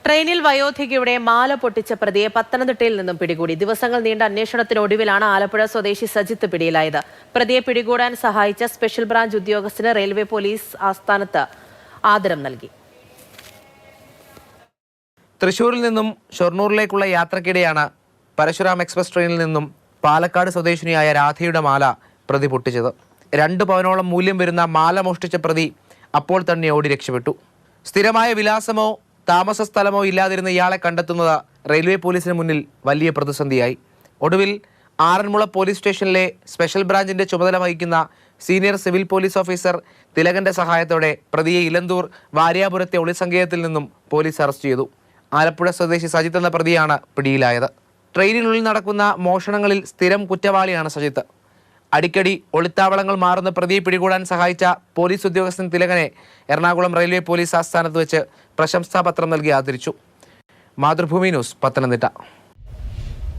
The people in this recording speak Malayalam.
ട്രെയിനിൽ വയോധികയുടെ മാല പൊട്ടിച്ച പ്രതിയെ പത്തനംതിട്ടയിൽ നിന്നും പിടികൂടി. ദിവസങ്ങൾ നീണ്ട അന്വേഷണത്തിനൊടുവിലാണ് ആലപ്പുഴ സ്വദേശി സജിത്ത് പിടിയിലായത്. പ്രതിയെ പിടികൂടാൻ സഹായിച്ച സ്പെഷ്യൽ ബ്രാഞ്ച് ഉദ്യോഗസ്ഥന് റെയിൽവേ പോലീസ് ആസ്ഥാനത്ത് ആദരം നൽകി. തൃശൂരിൽ നിന്നും ഷൊർണൂരിലേക്കുള്ള യാത്രക്കിടെയാണ് പരശുരാം എക്സ്പ്രസ് ട്രെയിനിൽ നിന്നും പാലക്കാട് സ്വദേശിനിയായ രാധയുടെ മാല പ്രതി പൊട്ടിച്ചത്. 2 പവനോളം മൂല്യം വരുന്ന മാല മോഷ്ടിച്ച പ്രതി അപ്പോൾ തന്നെ ഓടി രക്ഷപ്പെട്ടു. സ്ഥിരമായ വിലാസമോ താമസ സ്ഥലമോ ഇല്ലാതിരുന്ന ഇയാളെ കണ്ടെത്തുന്നത് റെയിൽവേ പോലീസിന് മുന്നിൽ വലിയ പ്രതിസന്ധിയായി. ഒടുവിൽ ആറന്മുള പോലീസ് സ്റ്റേഷനിലെ സ്പെഷ്യൽ ബ്രാഞ്ചിന്റെ ചുമതല വഹിക്കുന്ന സീനിയർ സിവിൽ പോലീസ് ഓഫീസർ തിലകന്റെ സഹായത്തോടെ പ്രതിയെ ഇലന്തൂർ വാര്യാപുരത്തെ ഒളിസങ്കേതത്തിൽ നിന്നും പോലീസ് അറസ്റ്റ് ചെയ്തു. ആലപ്പുഴ സ്വദേശി സജിത്ത് എന്ന പ്രതിയാണ് പിടിയിലായത്. ട്രെയിനിനുള്ളിൽ നടക്കുന്ന മോഷണങ്ങളിൽ സ്ഥിരം കുറ്റവാളിയാണ് സജിത്ത്. അടിക്കടി ഒളിത്താവളങ്ങൾ മാറുന്ന പ്രതിയെ പിടികൂടാൻ സഹായിച്ച പോലീസ് ഉദ്യോഗസ്ഥൻ തിലകനെ എറണാകുളം റെയിൽവേ പോലീസ് ആസ്ഥാനത്ത് വെച്ച് പ്രശംസാപത്രം നൽകി ആദരിച്ചു. മാതൃഭൂമി ന്യൂസ്, പത്തനംതിട്ട.